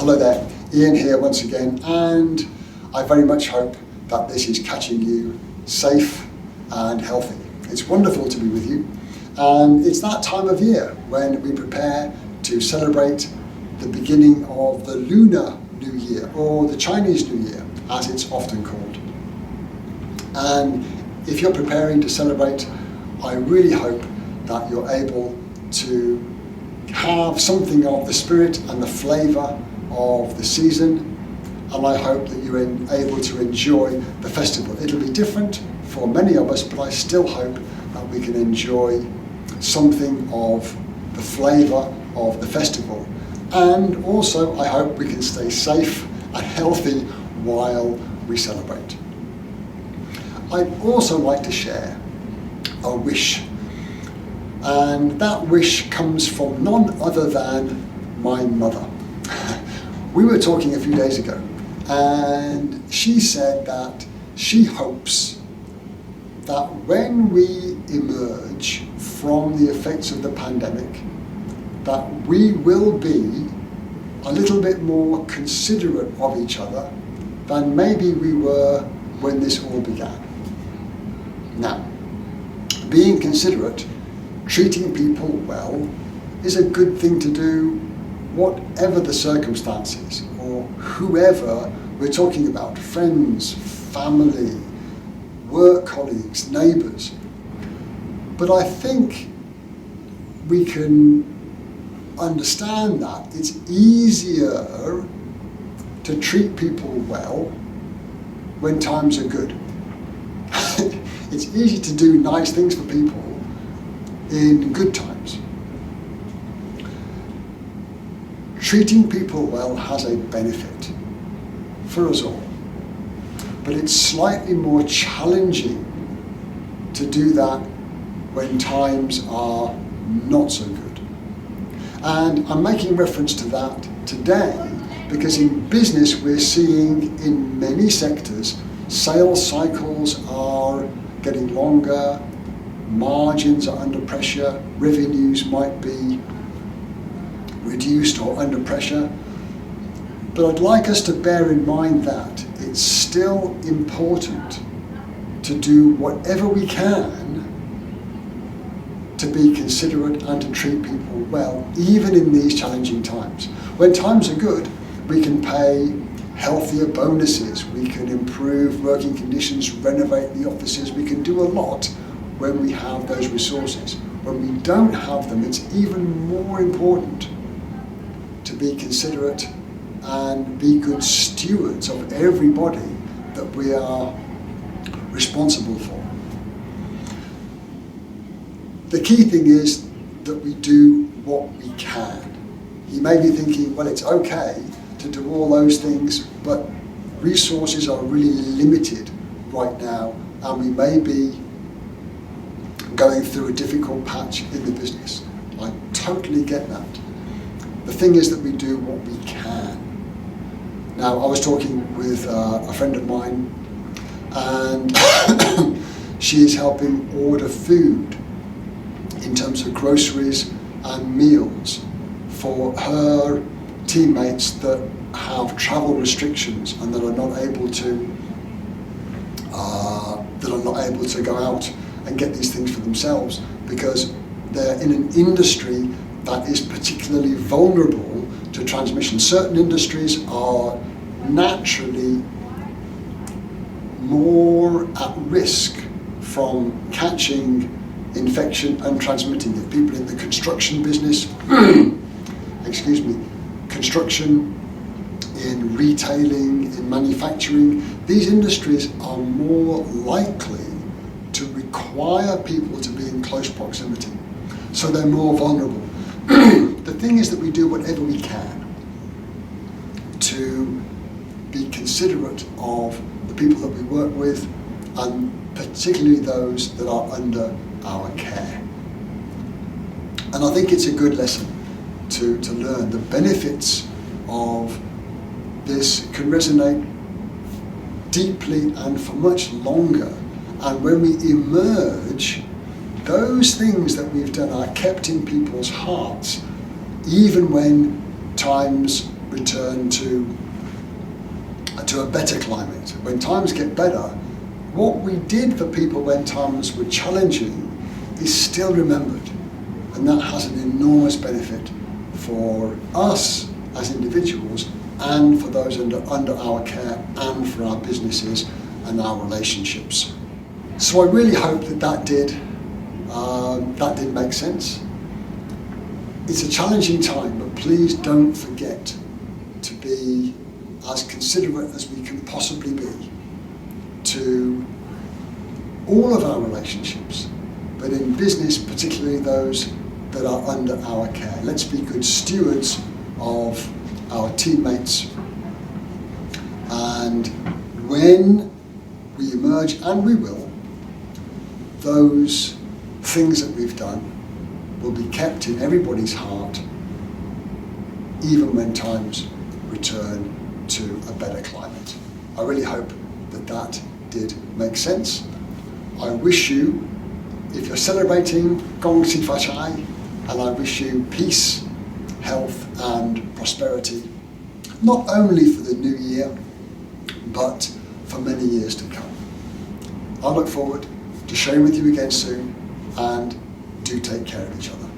Hello there, Ian here once again, and I very much hope that this is catching you safe and healthy. It's wonderful to be with you, and it's that time of year when we prepare to celebrate the beginning of the Lunar New Year, or the Chinese New Year, as it's often called. And if you're preparing to celebrate, I really hope that you're able to have something of the spirit and the flavour of the season, and I hope that you're able to enjoy the festival. It'll be different for many of us, but I still hope that we can enjoy something of the flavour of the festival. And also I hope we can stay safe and healthy while we celebrate. I'd also like to share a wish, and that wish comes from none other than my mother. We were talking a few days ago, and she said that she hopes that when we emerge from the effects of the pandemic, that we will be a little bit more considerate of each other than maybe we were when this all began. Now, being considerate, treating people well, is a good thing to do whatever the circumstances, or whoever we're talking about, friends, family, work colleagues, neighbours. But I think we can understand that it's easier to treat people well when times are good. It's easy to do nice things for people in good times. Treating people well has a benefit for us all, but it's slightly more challenging to do that when times are not so good. And I'm making reference to that today because in business we're seeing in many sectors sales cycles are getting longer, margins are under pressure, revenues might be reduced or under pressure. But I'd like us to bear in mind that it's still important to do whatever we can to be considerate and to treat people well, even in these challenging times. When times are good, we can pay healthier bonuses, we can improve working conditions, renovate the offices, we can do a lot when we have those resources. When we don't have them, it's even more important to be considerate and be good stewards of everybody that we are responsible for. The key thing is that we do what we can. You may be thinking, well, it's okay to do all those things, but resources are really limited right now, and we may be going through a difficult patch in the business. I totally get that. The thing is that we do what we can. Now, I was talking with a friend of mine, and she is helping order food in terms of groceries and meals for her teammates that have travel restrictions and that are not able to go out and get these things for themselves because they're in an industry that is particularly vulnerable to transmission. Certain industries are naturally more at risk from catching infection and transmitting it. People in the construction business, construction, in retailing, in manufacturing, these industries are more likely to require people to be in close proximity. So they're more vulnerable. The thing is that we do whatever we can to be considerate of the people that we work with, and particularly those that are under our care. And I think it's a good lesson to learn. The benefits of this can resonate deeply and for much longer. And when we emerge, those things that we've done are kept in people's hearts, even when times return to a better climate. When times get better, what we did for people when times were challenging is still remembered, and that has an enormous benefit for us as individuals and for those under our care and for our businesses and our relationships. So I really hope that did make sense. It's a challenging time, but please don't forget to be as considerate as we can possibly be to all of our relationships, but in business, particularly those that are under our care. Let's be good stewards of our teammates, and when we emerge, and we will, those things that we've done will be kept in everybody's heart, even when times return to a better climate. I really hope that did make sense. I wish you, if you're celebrating Gong Si Fa Chai, and I wish you peace, health and prosperity, not only for the new year, but for many years to come. I look forward to sharing with you again soon, and do take care of each other.